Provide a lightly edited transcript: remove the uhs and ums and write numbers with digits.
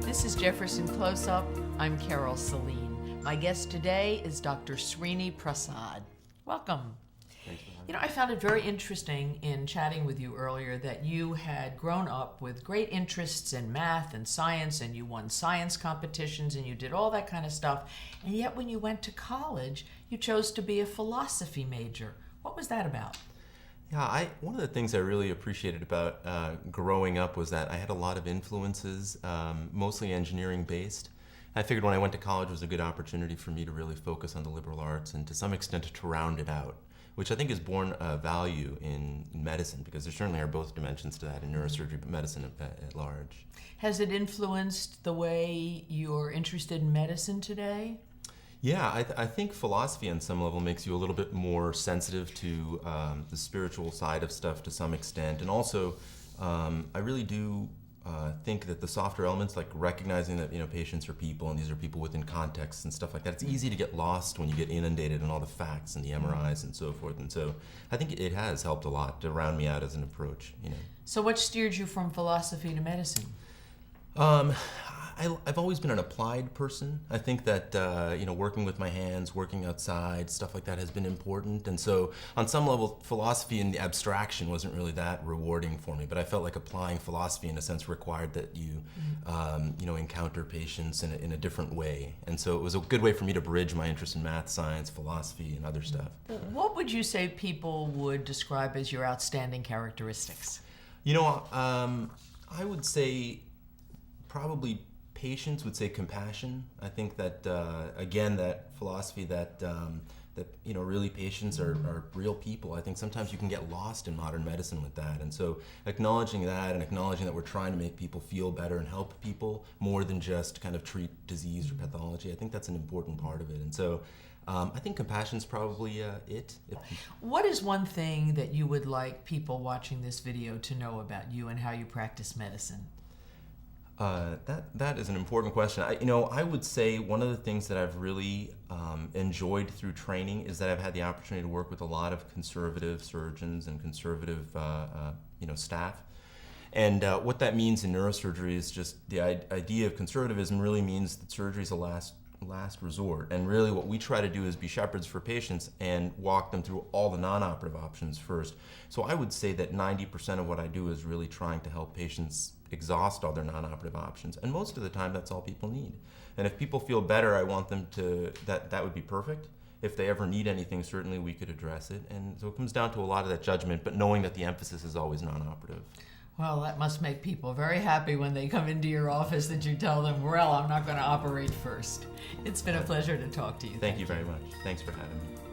This is Jefferson Close-Up. I'm Carol Celine. My guest today is Dr. Srini Prasad. Welcome. Thanks for having me. You know, I found it very interesting in chatting with you earlier that you had grown up with great interests in math and science, and you won science competitions, and you did all that kind of stuff. And yet when you went to college, you chose to be a philosophy major. What was that about? Yeah, one of the things I really appreciated about growing up was that I had a lot of influences, mostly engineering based. I figured when I went to college was a good opportunity for me to really focus on the liberal arts and to some extent to round it out, which I think is born value in medicine, because there certainly are both dimensions to that in neurosurgery, but medicine at large. Has it influenced the way you're interested in medicine today? Yeah, I think philosophy on some level makes you a little bit more sensitive to the spiritual side of stuff to some extent. And also, I really do think that the softer elements, like recognizing that patients are people and these are people within context and stuff like that, it's easy to get lost when you get inundated in all the facts and the MRIs and so forth. And so I think it has helped a lot to round me out as an approach. So what steered you from philosophy to medicine? I've always been an applied person. I think that working with my hands, working outside, stuff like that has been important. And so on some level, philosophy in the abstraction wasn't really that rewarding for me. But I felt like applying philosophy in a sense required that you encounter patients in a different way. And so it was a good way for me to bridge my interest in math, science, philosophy, and other stuff. What would you say people would describe as your outstanding characteristics? I would say probably patience, would say compassion. I think that again, that philosophy that really patients are real people. I think sometimes you can get lost in modern medicine with that, and so acknowledging that and acknowledging that we're trying to make people feel better and help people more than just kind of treat disease or pathology. I think that's an important part of it, and so I think compassion's probably it. What is one thing that you would like people watching this video to know about you and how you practice medicine? That is an important question. I would say one of the things that I've really enjoyed through training is that I've had the opportunity to work with a lot of conservative surgeons and conservative staff. And what that means in neurosurgery is just the idea of conservatism really means that surgery is a last resort. And really what we try to do is be shepherds for patients and walk them through all the non-operative options first. So I would say that 90% of what I do is really trying to help patients exhaust all their non-operative options. And most of the time that's all people need. And if people feel better, I want them to, that would be perfect. If they ever need anything, certainly we could address it. And so it comes down to a lot of that judgment, but knowing that the emphasis is always non-operative. Well, that must make people very happy when they come into your office that you tell them, well, I'm not going to operate first. It's been a pleasure to talk to you. Thank you very much. Thanks for having me.